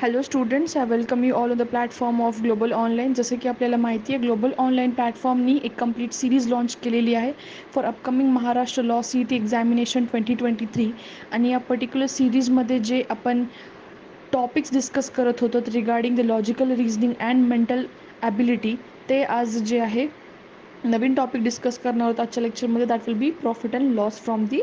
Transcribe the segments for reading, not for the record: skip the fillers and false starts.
Hello students, I welcome you all on the platform of global online. जसं की आपल्याला माहिती आहे, ग्लोबल ऑनलाईन प्लॅटफॉर्मनी एक कंप्लीट सिरीज लॉन्च केलेली आहे for upcoming Maharashtra law C E T examination 2023. आणि या पर्टिक्युलर सिरीजमध्ये जे आपण टॉपिक्स डिस्कस करत होतो regarding the logical reasoning and mental ability, ते आज जे आहे नवीन टॉपिक डिस्कस करणार आहोत आजच्या लेक्चरमध्ये. That will be profit and loss from the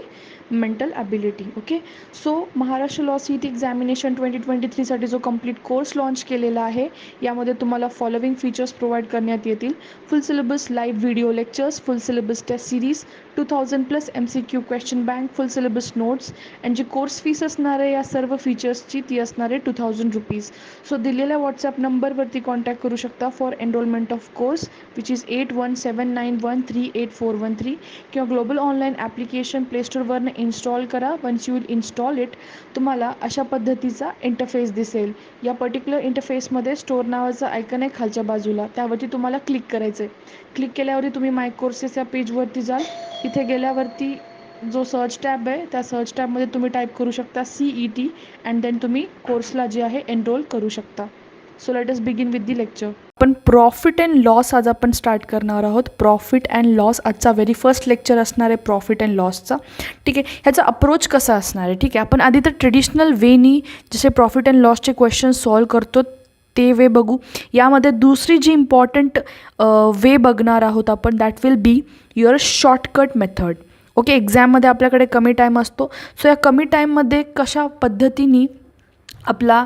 mental ability. Okay, so Maharashtra law C E T examination 2023साठी जो कंप्लीट कोर्स लॉन्च केलेला आहे, यामध्ये तुम्हाला फॉलोविंग फीचर्स प्रोव्हाइड करण्यात येतील: full syllabus live video lectures, full syllabus test series, 2000+ MCQ question bank, full syllabus notes. And जी course fees असणार आहे या सर्व फीचर्सची, ती असणार आहे 2000 रुपीज. सो दिलेल्या व्हॉट्सॲप नंबरवरती कॉन्टॅक्ट करू शकता for enrolment of course, which is 8179138413, किंवा ग्लोबल ऑनलाईन ॲप्लिकेशन प्लेस्टोरवरनं इन्स्टॉल करा. Once you will install it, तुम्हाला अशा पद्धतीचा इंटरफेस दिसेल. या पर्टिक्युलर इंटरफेसमध्ये स्टोअर नावाचं आयकन आहे खालच्या बाजूला, त्यावरती तुम्हाला क्लिक करायचं आहे. क्लिक केल्यावरती तुम्ही माय कोर्सेस या पेजवरती जाल. इथे गेल्यावरती जो सर्च टॅब आहे, त्या सर्च टॅबमध्ये तुम्ही टाईप करू शकता CET, अँड देन तुम्ही कोर्सला जे आहे एनरोल करू शकता. So let us begin with the lecture. आपण प्रॉफिट अँड लॉस आज आपण स्टार्ट करणार आहोत. प्रॉफिट अँड लॉस आजचा व्हेरी फर्स्ट लेक्चर असणार आहे प्रॉफिट अँड लॉसचा. ठीक आहे, ह्याचा अप्रोच कसा असणार आहे? ठीक आहे, आपण आधी तर ट्रेडिशनल वेनी जसे प्रॉफिट अँड लॉसचे क्वेश्चन सॉल्व करतो ते वे बघू. यामध्ये दुसरी जी इम्पॉर्टंट वे बघणार आहोत आपण, that will be your shortcut method. Okay, एक्झाममध्ये आपल्याकडे कमी टाईम असतो, सो या कमी टाईममध्ये कशा पद्धतीने आपला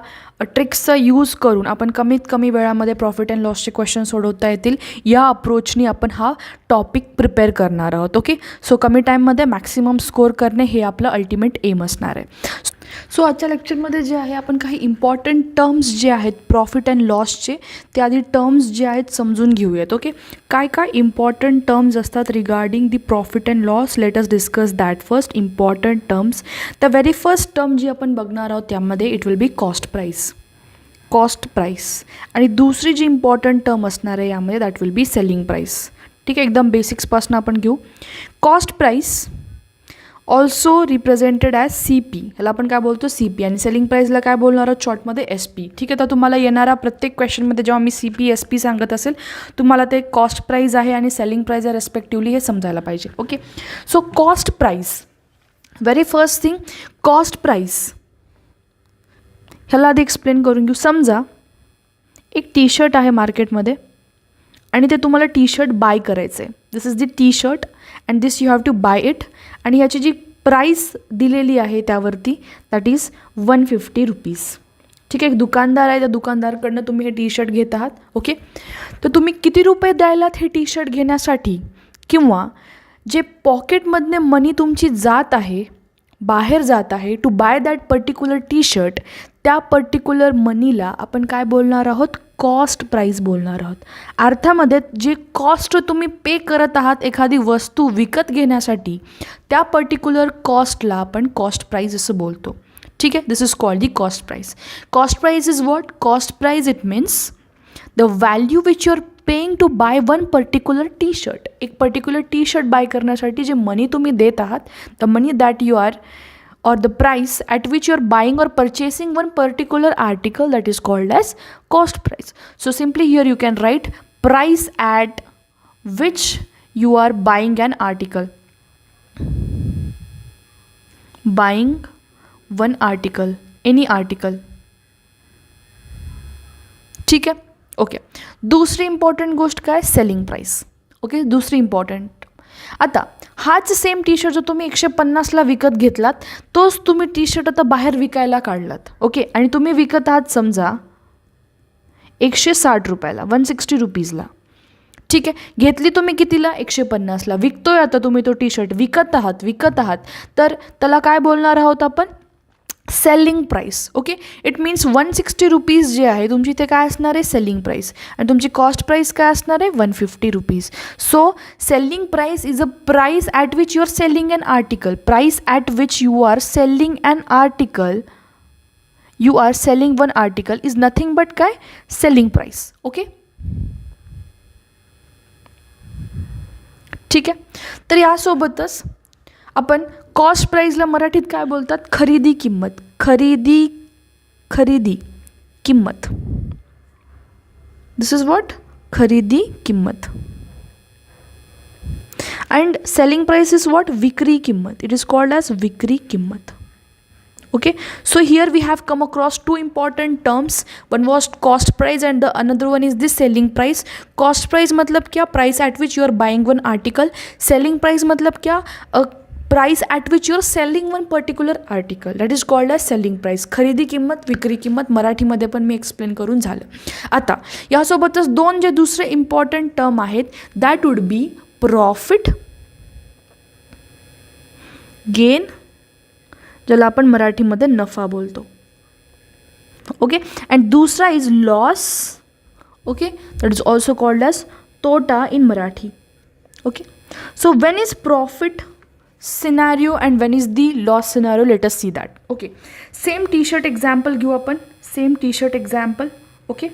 ट्रिक्सचा यूज करून आपण कमीत कमी वेळामध्ये प्रॉफिट अँड लॉसचे क्वेश्चन सोडवता येतील, या अप्रोचनी आपण हा टॉपिक प्रिपेअर करणार आहोत. ओके, सो कमी टाईममध्ये मॅक्सिमम स्कोअर करणे हे आपलं अल्टिमेट एम असणार आहे. सो आजच्या लेक्चरमध्ये जे आहे आपण काही इम्पॉर्टंट टर्म्स जे आहेत प्रॉफिट अँड लॉसचे, ते आधी टर्म्स जे आहेत समजून घेऊयात. ओके, काय काय इम्पॉर्टंट टर्म्स असतात regarding the profit and loss? Let us discuss that first. Important terms, the very first term जी आपण बघणार आहोत त्यामध्ये it will be cost price. Cost price. आणि दुसरी जी इम्पॉर्टंट टर्म असणार आहे यामध्ये that will be selling price. ठीक आहे, एकदम बेसिक्सपासून आपण घेऊ. Cost price also represented as CP, ह्याला आपण काय बोलतो CP, आणि सेलिंग प्राईसला काय बोलणार आहोत शॉर्टमध्ये SP. ठीक आहे, तर तुम्हाला येणारा प्रत्येक क्वेश्चनमध्ये जेव्हा मी CP SP सांगत असेल, तुम्हाला ते कॉस्ट प्राईस आहे आणि सेलिंग प्राईस आहे रेस्पेक्टिवली हे समजायला पाहिजे. Okay, so cost price, very first thing cost price, ह्याला आधी एक्सप्लेन करून घेऊ. समजा एक टी शर्ट आहे मार्केटमध्ये आणि ते तुम्हाला टी शर्ट बाय करायचं आहे. This is the T shirt and this you have to buy it. आणि ह्याची जी प्राईस दिलेली आहे त्यावरती दॅट इज 150 रुपीज. ठीक आहे, एक दुकानदार आहे, त्या दुकानदारकडनं तुम्ही हे टी शर्ट घेत आहात. ओके, तर तुम्ही किती रुपये द्यायलात हे टी शर्ट घेण्यासाठी, किंवा जे पॉकेटमधने मनी तुमची जात आहे, बाहेर जात आहे to buy that particular T shirt, त्या पर्टिक्युलर मनीला आपण काय बोलणार आहोत? कॉस्ट प्राईस बोलणार आहोत. अर्थामध्ये जे कॉस्ट तुम्ही पे करत आहात एखादी वस्तू विकत घेण्यासाठी, त्या पर्टिक्युलर कॉस्टला आपण कॉस्ट प्राईस असं बोलतो. ठीक आहे, this is called the cost price. Cost price is what? Cost price it means the value which you are paying to buy one particular T shirt. एक पर्टिक्युलर टी शर्ट बाय करण्यासाठी जे money तुम्ही देत आहात, the money that you are or the price at which you are buying or purchasing one particular article, that is called as cost price. So simply here you can write price at which you are buying an article. Buying one article, any article. ठीक है, okay. दुसरी important गोष्ट काय? Selling price. Okay, दुसरी important. आता हाच same T shirt जो तुम्ही 150ला विकत घेतलात, तोच तुम्ही टी शर्ट आता बाहेर विकायला काढलात. ओके, आणि तुम्ही विकत आहात समजा 160 रुपयाला, 160 रुपीजला. ठीक आहे, घेतली तुम्ही कितीला? 150ला. विकतोय आता तुम्ही तो टी शर्ट, विकत आहात, तर त्याला काय बोलणार आहोत आपण? Selling price. Okay, it means 160 rupees जे आहे तुमची, ते काय असणार आहे? Selling price. आणि तुमची कॉस्ट प्राईस काय असणार आहे? 150 rupees. So selling price is a price at which you are selling an article. Price at which you are selling an article, you are selling one article is nothing but काय? Selling price. Okay, ठीक आहे. तर यासोबतच आपण cost प्राईजला मराठीत काय बोलतात? खरेदी किंमत. खरेदी किंमत. दिस इज व्हॉट? खरेदी किंमत. And selling price is what? विक्री किंमत. इट इज कॉल्ड ॲज विक्री किंमत. Okay, so here we have come across two important terms. One was cost price and the another one is the selling price. Cost price मतलब क्या? Price at which you are buying one article. Selling price मतलब क्या? Price at which you are selling one particular article. That is called as selling price. खरेदी किंमत, विक्री किंमत मराठीमध्ये पण मी एक्सप्लेन करून झालं. आता यासोबतच दोन जे दुसरे इम्पॉर्टंट टर्म आहेत that would be profit, gain, ज्याला आपण मराठीमध्ये नफा बोलतो. ओके. अँड दुसरा is loss. Okay, that is also called as तोटा in Marathi. Okay, so when is profit scenario and when is the loss scenario? Let us see that. Okay, same T shirt example घेऊ आपण. Same T shirt example. Okay,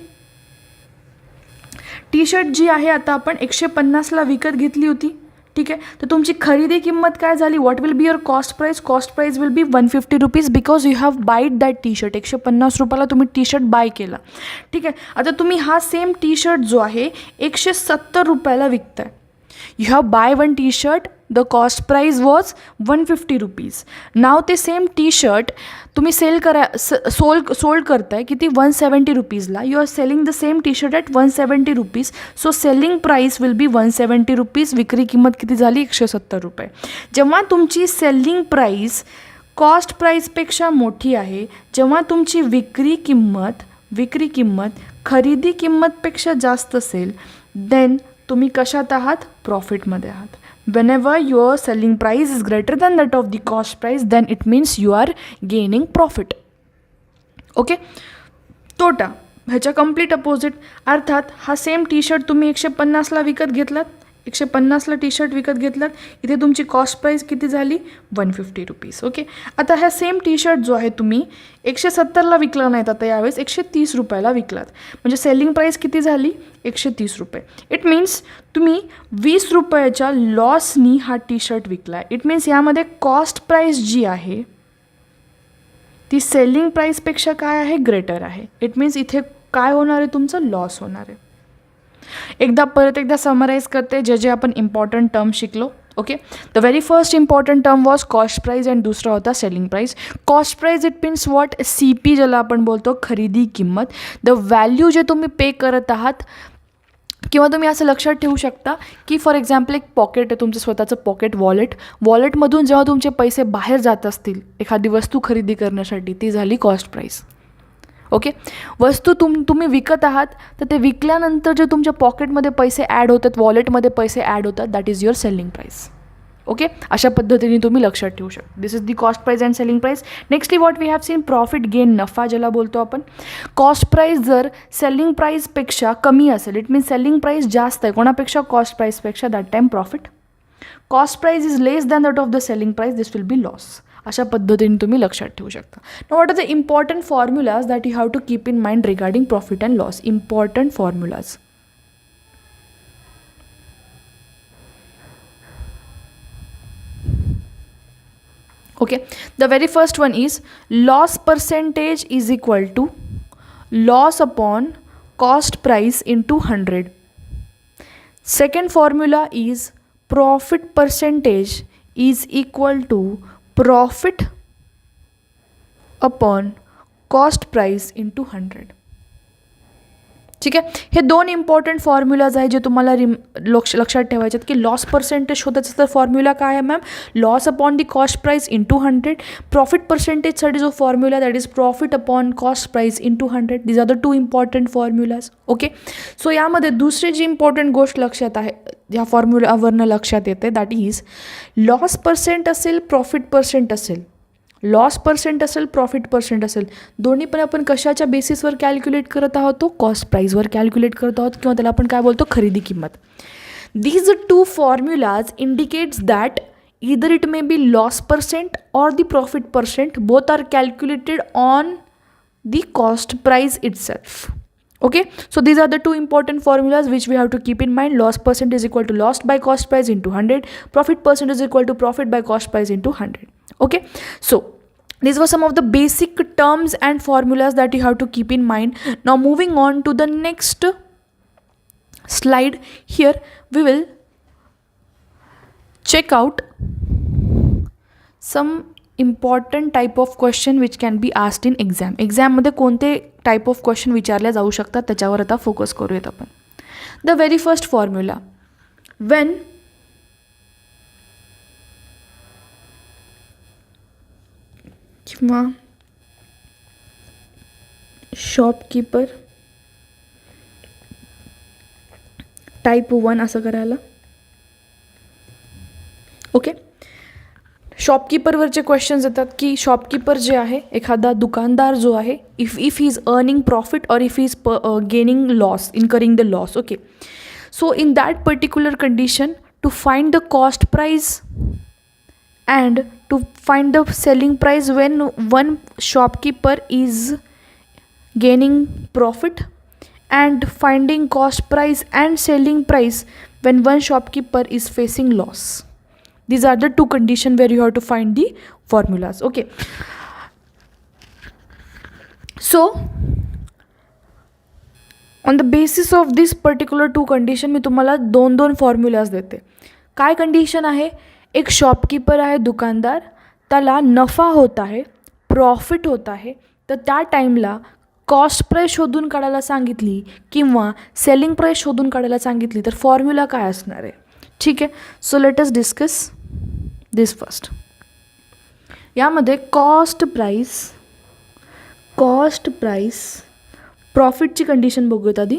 T shirt जी आहे आता आपण 150ला विकत घेतली होती. ठीक आहे, तर तुमची खरेदी किंमत काय झाली? What will be your cost price? Cost price will be 150 rupees because you have buyed that T shirt. 150 रुपयाला तुम्ही टी शर्ट बाय केला. ठीक आहे, आता तुम्ही हा सेम टी शर्ट जो आहे 170 रुपयाला विकताय. You have buy one T shirt, the cost price was 150 rupees. नाव ते सेम टी शर्ट तुम्ही सोल्ड करताय किती? 170 रुपीजला. You are selling the same T shirt at 170 rupees. So selling price will be 170 rupees. विक्री किंमत किती झाली? 170 रुपये. जेव्हा तुमची सेलिंग प्राईस कॉस्ट प्राईसपेक्षा मोठी आहे, जेव्हा तुमची विक्री किंमत खरेदी किंमतपेक्षा जास्त असेल, देन तुम्ही कशात आहात? प्रॉफिटमध्ये आहात. Whenever your selling price is greater than that of the cost price, then it means you are gaining profit. Okay. तोटा ह्याच्या कम्प्लीट अपोजिट. अर्थात हा सेम टी शर्ट तुम्ही 150ला विकत घेतलात, 150ला टी शर्ट विकत घेतलात, इथे तुमची कॉस्ट प्राईस किती झाली? 150 रुपीज. ओके, आता हा सेम टी शर्ट जो आहे तुम्ही 170ला विकला नाहीत, आता यावेळेस 130 रुपयाला विकलात. म्हणजे सेलिंग प्राईस किती झाली? 130 रुपये. इट मीन्स तुम्ही 20 रुपयाच्या लॉसनी हा टी शर्ट विकला. इट मीन्स यामध्ये कॉस्ट प्राईस जी आहे ती सेलिंग प्राईसपेक्षा काय आहे? ग्रेटर आहे. इट मीन्स इथे काय होणार आहे? तुमचं लॉस होणार आहे. परत एकदा समराइज करते जे जे आपण इम्पॉर्टंट टर्म शिकलो. Okay, the very first important term was cost price and दुसरा होता selling price. Cost price it means what? CP ज्याला आपण बोलतो खरेदी किंमत. द व्हॅल्यू जे तुम्ही पे करत आहात, किंवा तुम्ही असं लक्षात ठेवू शकता की फॉर एक्झाम्पल एक पॉकेट आहे तुमचं स्वतःचं पॉकेट वॉलेटमधून जेव्हा तुमचे पैसे बाहेर जात असतील एखादी वस्तू खरेदी करण्यासाठी, ती झाली कॉस्ट प्राईस. ओके, वस्तू तुम्ही विकत आहात, तर ते विकल्यानंतर जे तुमच्या पॉकेटमध्ये पैसे ॲड होतात, वॉलेटमध्ये पैसे ॲड होतात, that is your selling price. Okay, अशा पद्धतीने तुम्ही लक्षात ठेवू शकता. This is the cost price and selling price. Nextly what we have seen? Profit gain, नफा ज्याला बोलतो आपण. कॉस्ट प्राईस जर सेलिंग प्राईसपेक्षा कमी असेल, इट मीन्स सेलिंग प्राईस जास्त आहे कोणापेक्षा? कॉस्ट प्राईसपेक्षा, that time profit. Cost price is less than that of the selling price, this will be loss. अशा पद्धतीने तुम्ही लक्षात ठेवू शकता. Now what are the important formulas that you have to keep in mind regarding profit and loss? Important formulas. Okay, the very first one is loss percentage is equal to loss upon cost price into 100. Second formula is profit percentage is equal to profit upon cost price into 100. ठीक आहे, हे दोन important formulas आहे जे तुम्हाला लक्षात ठेवायचे आहेत की लॉस पर्सेंटेज शोधायचं तर फॉर्म्युला काय आहे ma'am? Loss upon the cost price into 100. Profit पर्सेंटेजसाठी जो formula that is profit upon cost price into 100. These are the two important formulas. Okay, so यामध्ये दुसरी जी इम्पॉर्टंट गोष्ट लक्षात आहे, ह्या फॉर्म्युलावरनं लक्षात येते, दॅट इज लॉस पर्सेंट असेल, प्रॉफिट पर्सेंट असेल, लॉस पर्सेंट असेल, प्रॉफिट पर्सेंट असेल, दोन्ही पण आपण कशाच्या बेसिसवर कॅल्क्युलेट करत आहोत? तो कॉस्ट प्राईजवर कॅल्क्युलेट करत आहोत, किंवा त्याला आपण काय बोलतो? खरेदी किंमत. These two formulas indicates that either it may be loss percent or the profit percent, both are calculated on the cost price itself. Okay, so these are the two important formulas which we have to keep in mind. Loss percent is equal to loss by cost price into 100. Profit percent is equal to profit by cost price into 100. Okay, so These were some of the basic terms and formulas that you have to keep in mind. Now moving on to the next slide. Here we will check out some important type of question which can be asked in exam मध्ये कोणते type of question विचारले जाऊ शकतात त्याच्यावर आता focus करूयात आपण. The very first formula, Wien किंवा शॉपकीपर टाइप 1 असं करायला. ओके, शॉपकीपरवरचे क्वेश्चन्स येतात की शॉपकीपर जे आहे, एखादा दुकानदार जो आहे, if he is earning profit और if he is gaining loss, incurring the loss. Okay, so in that particular condition, to find the cost price and to find the selling price when one shopkeeper is gaining profit, and finding cost price and selling price when one shopkeeper is facing loss. These are the two conditions where you have to find the formulas. Okay, so on the basis of this particular two condition मी तुम्हाला दोन formulas देते. काय condition आहे, एक shopkeeper आहे, दुकानदार, त्याला नफा होत आहे, प्रॉफिट होत आहे, तर त्या टाईमला कॉस्ट प्राईस शोधून काढायला सांगितली किंवा सेलिंग प्राईस शोधून काढायला सांगितली तर फॉर्म्युला काय असणार आहे. ठीक आहे, so let us discuss this first. यामध्ये कॉस्ट प्राईस प्रॉफिटची कंडिशन बघूयात आधी.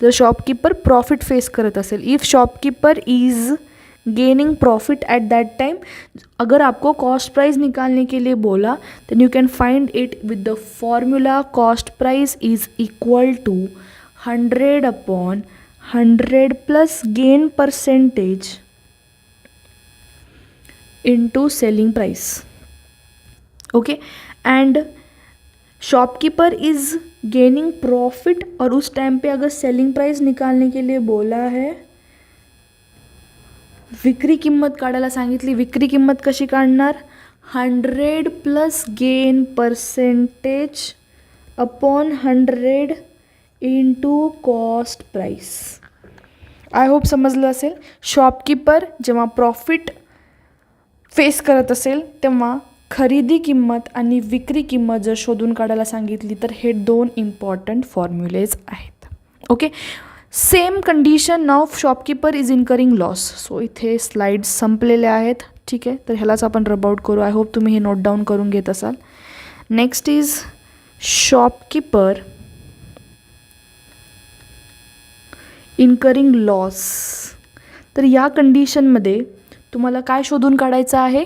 जर शॉपकीपर प्रॉफिट फेस करत असेल, if shopkeeper is gaining profit at that time, अगर आपको कॉस्ट प्राइस निकालने के लिए बोला, then you can find it with the formula cost price is equal to 100/100 plus gain percentage into selling price. Okay, and shopkeeper is gaining profit और उस time पे अगर selling price निकालने के लिए बोला है, विक्री किंमत काढायला सांगितली, विक्री किंमत कशी काढणार, 100 plus gain percentage upon 100 into cost price. I hope समजलं असेल. शॉपकीपर जेव्हा प्रॉफिट फेस करत असेल तेव्हा खरेदी किंमत आणि विक्री किंमत जर शोधून काढायला सांगितली तर हे दोन इम्पॉर्टंट फॉर्म्युलेज आहेत. Okay, same condition now shopkeeper is incurring loss. So इथे स्लाइड्स संपलेल्या आहेत. ठीक आहे, तर ह्यालाच आपण रब आउट करू. आय होप तुम्ही हे नोट डाऊन करून घेत असाल. Next is shopkeeper incurring loss. तर या कंडिशनमध्ये तुम्हाला काय शोधून काढायचं आहे,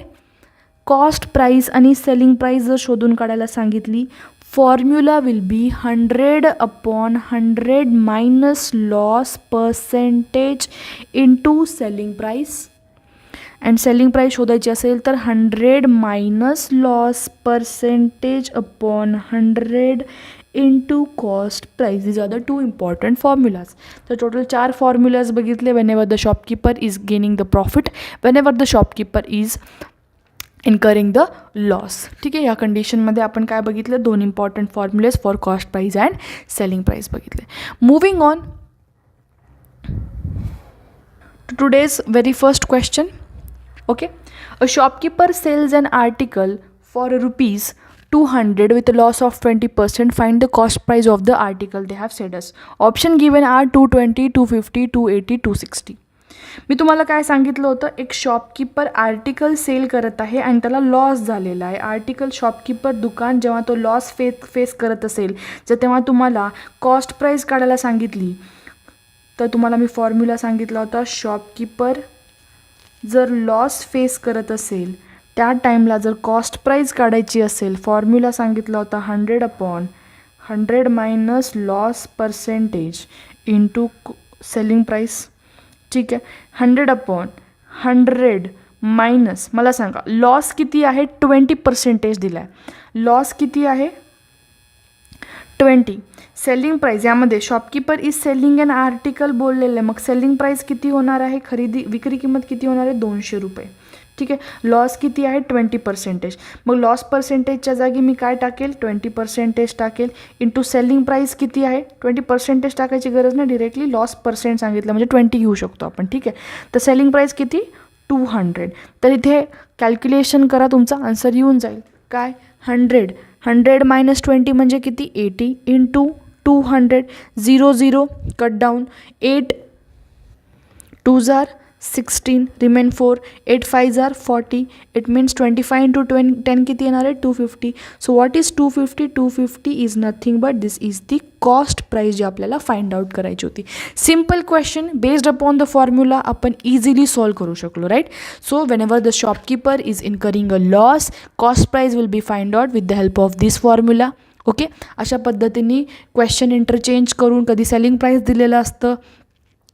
कॉस्ट प्राइस आणि सेलिंग प्राइस जर शोधून काढायला सांगितली, formula will be 100/100 minus loss percentage into selling price. And selling price शोधायची असेल तर 100 minus loss percentage upon 100 into cost price. These are the two important formulas. तर टोटल 4 फॉर्म्युलाज बघितले. Whenever the shopkeeper is gaining the profit, whenever the shopkeeper is incurring the loss. ठीक आहे, या कंडिशनमध्ये आपण काय बघितलं, 2 important formulas for cost price and selling price बघितले. Moving on to today's very first question. Okay, a shopkeeper sells an article for ₹200 with a loss of 20%. Find the cost price of the article they have said us. Option given are 220, 250, 280, 260. मी तुम्हाला काय सांगितलं होतं, एक shopkeeper article sale करत आहे आणि त्याला loss झालेला आहे. आर्टिकल शॉपकीपर दुकान जेव्हा तो लॉस फेस करत असेल, जर तेव्हा तुम्हाला कॉस्ट प्राईस काढायला सांगितली तर तुम्हाला मी फॉर्म्युला सांगितला होता, शॉपकीपर जर लॉस फेस करत असेल त्या टाईमला जर कॉस्ट प्राईस काढायची असेल, फॉर्म्युला सांगितला होता 100/100 minus loss percentage into selling price. ठीक आहे, 100/100 मायनस, मला सांगा लॉस किती आहे, 20% दिला आहे. लॉस किती आहे, 20. सेलिंग प्राईस, यामध्ये shopkeeper is selling an article बोललेलं आहे, मग सेलिंग प्राईस किती होणार आहे, विक्री किंमत किती होणार आहे, ₹200. ठीक आहे. लॉस किती आहे 20%. मग लॉस पर्सेंटेजच्या जागी मी काय टाकेल 20% टाकेल इंटू सेलिंग प्राईस किती आहे 20% टाकायची गरज नाही, डिरेक्टली लॉस पर्सेंट सांगितलं म्हणजे 20 घेऊ शकतो आपण. ठीक आहे. तर सेलिंग प्राईस किती 200. तर इथे कॅल्क्युलेशन करा, तुमचा आन्सर येऊन जाईल. काय 100 मायनस 20 म्हणजे किती 80 into 200. 0 cut down 8 2s are 16 remain 4 8 5s are 40. It means 25 into 10 किती येणार आहे 250. So what is 250? 250 is nothing but this is the cost price जी आपल्याला फाइंड आउट करायची होती. Simple question based upon the formula आपण इझिली सॉल्व करू शकलो, right. So whenever the shopkeeper is incurring a loss, cost price will B find out with the help of this formula. Okay. अशा पद्धतीने question interchange करून कधी selling price दिलेलं असतं,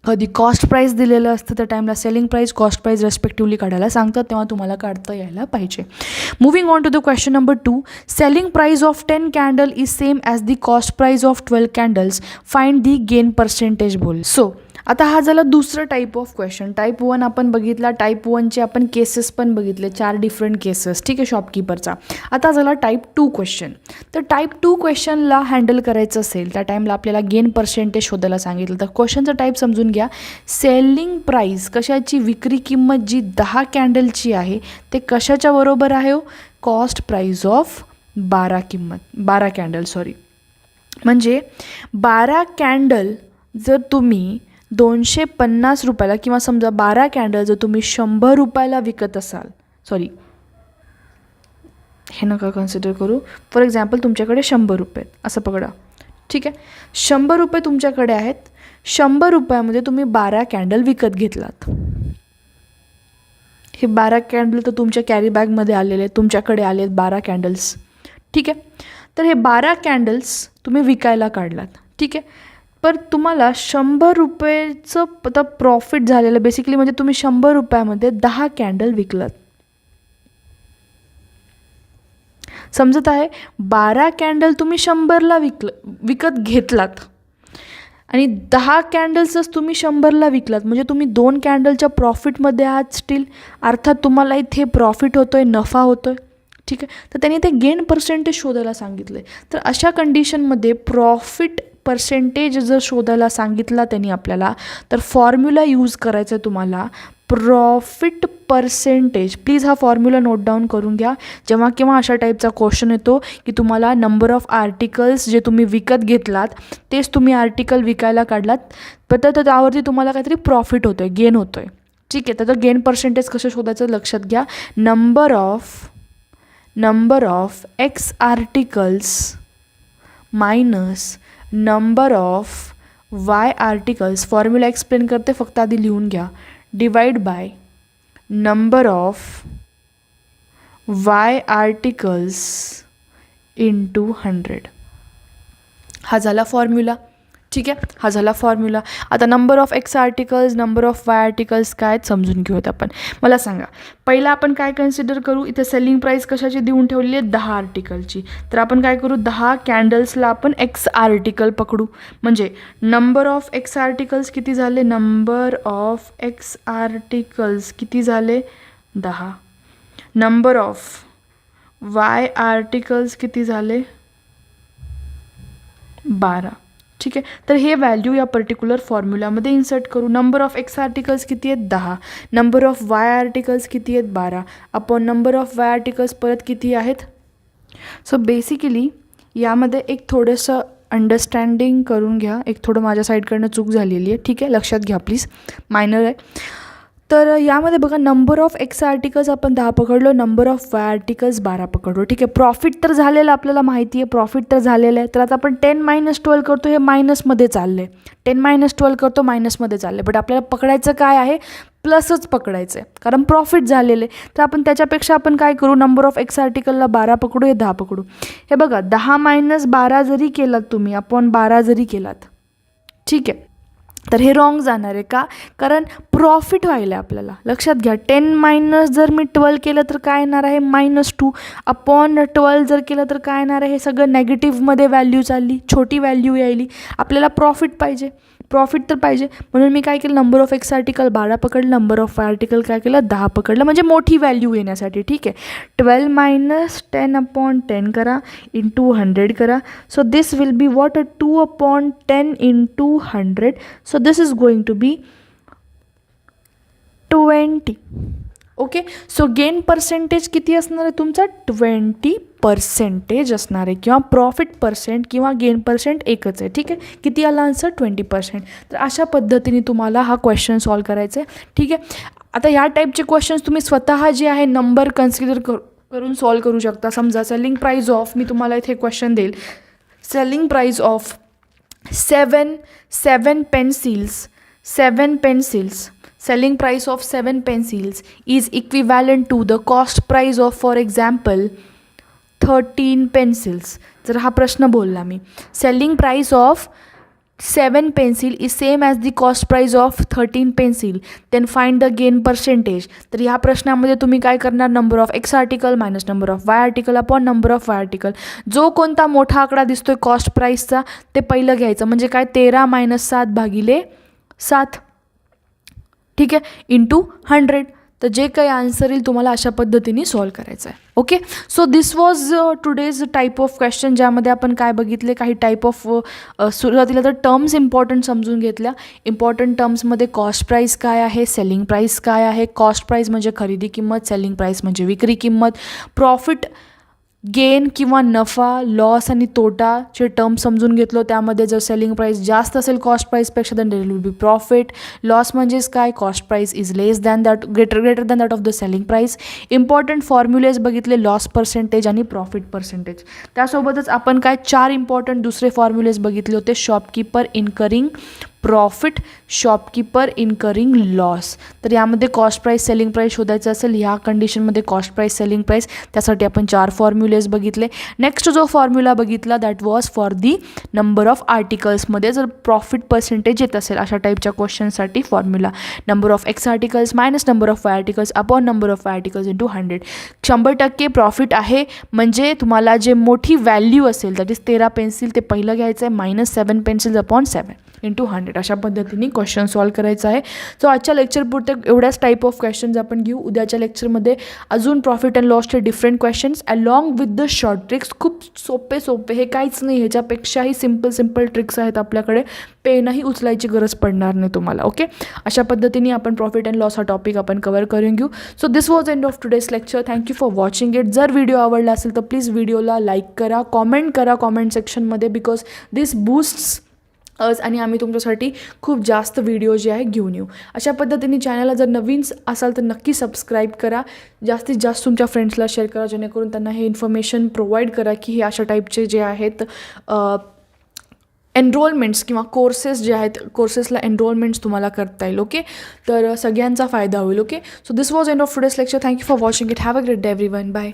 कधी कॉस्ट प्राईस दिलेलं असतं, त्या टाईमला selling price cost price respectively काढायला सांगतात, तेव्हा तुम्हाला काढता यायला पाहिजे. Moving on to the question number 2. Selling price of 10 candle is same as the cost price of 12 candles. Find the gain percentage बोल. सो आता हा झाला दुसरं टाईप ऑफ क्वेश्चन. टाईप 1 आपण बघितला, टाईप 1चे आपण केसेस पण बघितले, 4 डिफरंट केसेस. ठीक आहे, शॉपकीपरचा. आता झाला टाईप 2 क्वेश्चन. तर टाईप 2 क्वेश्चनला हँडल करायचं असेल त्या टाईमला आपल्याला गेन पर्सेंटेज शोधायला सांगितलं. तर क्वेश्चनचं टाईप समजून घ्या. सेलिंग प्राईस कशाची, विक्री किंमत जी 10 कॅन्डलची आहे ते कशाच्या बरोबर आहे हो, cost price of 12 candle sorry. म्हणजे 12 कॅन्डल जर तुम्ही 250 रुपयाला किंवा समजा 12 कॅन्डल जर तुम्ही 100 रुपयाला विकत असाल, सॉरी हे नका कन्सिडर करू, फॉर एक्झाम्पल तुमच्याकडे 100 रुपये आहेत असं पकडा. ठीक आहे, 100 रुपये तुमच्याकडे आहेत, 100 रुपयामध्ये तुम्ही 12 कॅन्डल विकत घेतलात. हे 12 कॅन्डल तर तुमच्या कॅरी बॅगमध्ये आलेले आहेत, तुमच्याकडे आले आहेत 12 कॅन्डल्स. ठीक आहे. तर हे 12 कॅन्डल्स तुम्ही विकायला काढलात. ठीक आहे. पर तुम्हाला 100 रुपयेचं आता प्रॉफिट झालेलं, बेसिकली म्हणजे तुम्ही 100 रुपयामध्ये 10 कॅन्डल विकलात. समजत आहे, 12 कॅन्डल तुम्ही 100ला विकत घेतलात आणि 10 कॅन्डल्सच तुम्ही 100ला विकलात, म्हणजे तुम्ही 2 कॅन्डलच्या प्रॉफिटमध्ये आहात स्टील. अर्थात तुम्हाला इथे प्रॉफिट होतो आहे, नफा होतो आहे. ठीक आहे. तर त्यांनी ते गेन पर्सेंटेज शोधायला सांगितलं आहे. तर अशा कंडिशनमध्ये प्रॉफिट पर्सेंटेज जर शोधायला सांगितला त्यांनी आपल्याला, तर फॉर्म्युला यूज करायचा आहे तुम्हाला, प्रॉफिट पर्सेंटेज. प्लीज हा फॉर्म्युला नोट डाऊन करून घ्या. जेव्हा केव्हा अशा टाईपचा क्वेश्चन येतो की तुम्हाला नंबर ऑफ आर्टिकल्स जे तुम्ही विकत घेतलात तेच तुम्ही आर्टिकल विकायला काढलात, तर त्यावरती तुम्हाला काहीतरी प्रॉफिट होतो आहे, गेन होतो आहे. ठीक आहे. तर गेन पर्सेंटेज कसं शोधायचं लक्षात घ्या. Number of X articles minus number of Y articles. Formula explain करते, फक्त आधी लिहून घ्या. Divide by number of Y articles into 100. हा झाला फॉर्म्युला. ठीक आहे, हा झाला फॉर्म्युला. आता number of X articles, number of Y articles काय समजून घेऊयात आपण. मला सांगा, पहिला आपण काय कन्सिडर करू. इथे सेलिंग प्राईस कशाची देऊन ठेवलेली आहे 10 आर्टिकलची. तर आपण काय करू, 10 कॅन्डल्सला आपण एक्स आर्टिकल पकडू. म्हणजे नंबर ऑफ एक्स आर्टिकल्स किती झाले, नंबर ऑफ एक्स आर्टिकल्स किती झाले 10. नंबर ऑफ वाय आर्टिकल्स किती झाले 12. ठीक आहे. तर हे व्हॅल्यू या पर्टिक्युलर फॉर्म्युलामध्ये इन्सर्ट करू. नंबर ऑफ एक्स आर्टिकल्स किती आहेत 10, नंबर ऑफ वाय आर्टिकल्स किती आहेत 12, upon number of Y articles परत किती आहेत. सो बेसिकली यामध्ये एक थोडंसं अंडरस्टँडिंग करून घ्या. एक थोडं माझ्या साईडकडनं चूक झालेली आहे. ठीक आहे, लक्षात घ्या प्लीज, मायनर आहे. तर यामध्ये बघा, नंबर ऑफ एक्स आर्टिकल्स आपण 10 पकडलो, नंबर ऑफ वाय आर्टिकल्स 12 पकडलो. ठीक आहे. प्रॉफिट तर झालेलं आपल्याला माहिती आहे, प्रॉफिट तर झालेलं आहे. तर आता आपण 10 - 12 करतो, हे मायनसमध्ये चाललं आहे. 10 - 12 करतो, मायनसमध्ये चाललं आहे. बट आपल्याला पकडायचं काय आहे, प्लसच पकडायचं आहे, कारण प्रॉफिट झालेलं आहे. तर आपण त्याच्यापेक्षा आपण काय करू, नंबर ऑफ एक्स आर्टिकलला 12 पकडू, हे 10 पकडू. हे बघा, 10 - 12 जरी केलात तुम्ही, अपॉन 12 जरी केलात, ठीक आहे, तर हे रॉंग जाणार आहे. का, कारण प्रॉफिट व्हायला आहे आपल्याला. लक्षात घ्या, 10 - जर मी 12 केलं तर काय येणार आहे -2, अपॉन 12 जर केलं तर काय येणार आहे, हे सगळं नेगेटिव्हमध्ये व्हॅल्यू चालली, छोटी व्हॅल्यू यायली. आपल्याला प्रॉफिट पाहिजे, प्रॉफिट तर पाहिजे, म्हणून मी काय केलं, नंबर ऑफ एक्स आर्टिकल 12 पकडलं, नंबर ऑफ वाय आर्टिकल काय केलं 10 पकडलं, म्हणजे मोठी व्हॅल्यू येण्यासाठी. ठीक आहे. 12 मायनस 10/10 करा इंटू 100 करा. So this will be what, 2/10 into 100. So this is going to be 20. Okay. So gain percentage किती असणार आहे तुमचा, 20% असणार आहे, किंवा प्रॉफिट पर्सेंट किंवा गेन पर्सेंट एकच आहे. ठीक आहे. किती आला आन्सर, 20%. तर अशा पद्धतीने तुम्हाला हा क्वेश्चन सॉल्व करायचा आहे. ठीक आहे. आता ह्या टाईपचे क्वेश्चन्स तुम्ही स्वतः जे आहे नंबर कन्सिडर करून सॉल्व करू शकता. समजा सेलिंग प्राईज ऑफ, मी तुम्हाला इथे क्वेश्चन देईल, selling price of 7 pencils, selling price of 7 pencils is equivalent to the cost price of, for example, 13 pencils. जर हा प्रश्न बोलला मी, selling price of 7 pencil is same as the cost price of 13 pencil, then find the gain percentage. तर ह्या प्रश्नामध्ये तुम्ही काय करणार, number of x article minus number of Y article upon number of Y article. जो कोणता मोठा आकडा दिसतोय कॉस्ट प्राईसचा ते पहिलं घ्यायचं, म्हणजे काय 13 - 7 भागिले 7. ठीक आहे. इंटू 100. तर जे काही आन्सर येईल तुम्हाला अशा पद्धतीने सॉल्व करायचं आहे. Okay. So this was today's type of question, ज्यामध्ये आपण काय बघितले, काही टाईप ऑफ सुरुवातीला तर टर्म्स इम्पॉर्टंट समजून घेतल्या. इम्पॉर्टंट टर्म्समध्ये कॉस्ट प्राईस काय आहे, सेलिंग प्राईस काय आहे. कॉस्ट प्राईस म्हणजे खरेदी किंमत, सेलिंग प्राईस म्हणजे विक्री किंमत. प्रॉफिट, गेन किंवा नफा, लॉस आणि तोटाचे टर्म समजून घेतलो. त्यामध्ये जर सेलिंग प्राईस जास्त असेल कॉस्ट प्राईसपेक्षा तर there will be profit. Loss म्हणजेच काय, cost price is less than that, greater than that of the selling price. Important formulas बघितले, लॉस पर्सेंटेज आणि प्रॉफिट पर्सेंटेज. त्यासोबतच आपण काय 4 इम्पॉर्टंट दुसरे फॉर्म्युलेज बघितले होते, शॉपकीपर इन्करिंग प्रॉफिट, शॉपकीपर इन्करिंग लॉस. तर यामध्ये कॉस्ट प्राईस, सेलिंग प्राईस शोधायचं असेल, ह्या कंडिशनमध्ये कॉस्ट प्राईस, सेलिंग प्राईस, त्यासाठी आपण 4 फॉर्म्युलेज बघितले. नेक्स्ट जो फॉर्म्युला बघितला that was for the number of आर्टिकल्समध्ये जर प्रॉफिट पर्सेंटेज येत असेल अशा टाईपच्या क्वेश्चनसाठी formula, number of X articles minus number of Y articles upon number of Y articles into 100. 100% profit आहे, म्हणजे तुम्हाला जे मोठी व्हॅल्यू असेल दॅट इज 13 पेन्सिल ते पहिलं घ्यायचं आहे, मायनस 7 पेन्सिल्स अपॉन 7 इंटू 100. अशा पद्धतीने क्वेश्चन सॉल्व करायचं आहे. सो आजच्या लेक्चरपुरते एवढ्याच टाईप ऑफ क्वेश्चन्स आपण घेऊ. उद्याच्या लेक्चरमध्ये अजून प्रॉफिट अँड लॉसचे different questions along with the short tricks. खूप सोपे, हे काहीच नाही, ह्याच्यापेक्षाही सिम्पल ट्रिक्स आहेत आपल्याकडे. पेनही उचलायची गरज पडणार नाही तुम्हाला. ओके. अशा पद्धतीने आपण प्रॉफिट अँड लॉस हा टॉपिक आपण कव्हर करून घेऊ. So this was end of today's lecture. Thank you for watching it. जर व्हिडिओ आवडला असेल तर प्लीज व्हिडिओला लाईक करा, कॉमेंट करा कॉमेंट सेक्शनमध्ये, बिकॉज दिस बूस्ट्स आणि आम्ही तुमच्यासाठी खूप जास्त व्हिडिओ जे आहे घेऊन येऊ. अशा पद्धतीने चॅनलला जर नवीन असाल तर नक्की सबस्क्राईब करा, जास्तीत जास्त तुमच्या फ्रेंड्सला शेअर करा, जेणेकरून त्यांना हे इन्फॉर्मेशन प्रोव्हाइड करा की हे अशा टाईपचे जे आहेत एनरोलमेंट्स किंवा कोर्सेस जे आहेत, कोर्सेसला एनरोलमेंट्स तुम्हाला करता येईल. ओके. तर सगळ्यांचा फायदा होईल. Okay. So this was end of today's lecture. Thank you for watching it. Have a great day everyone. Bye.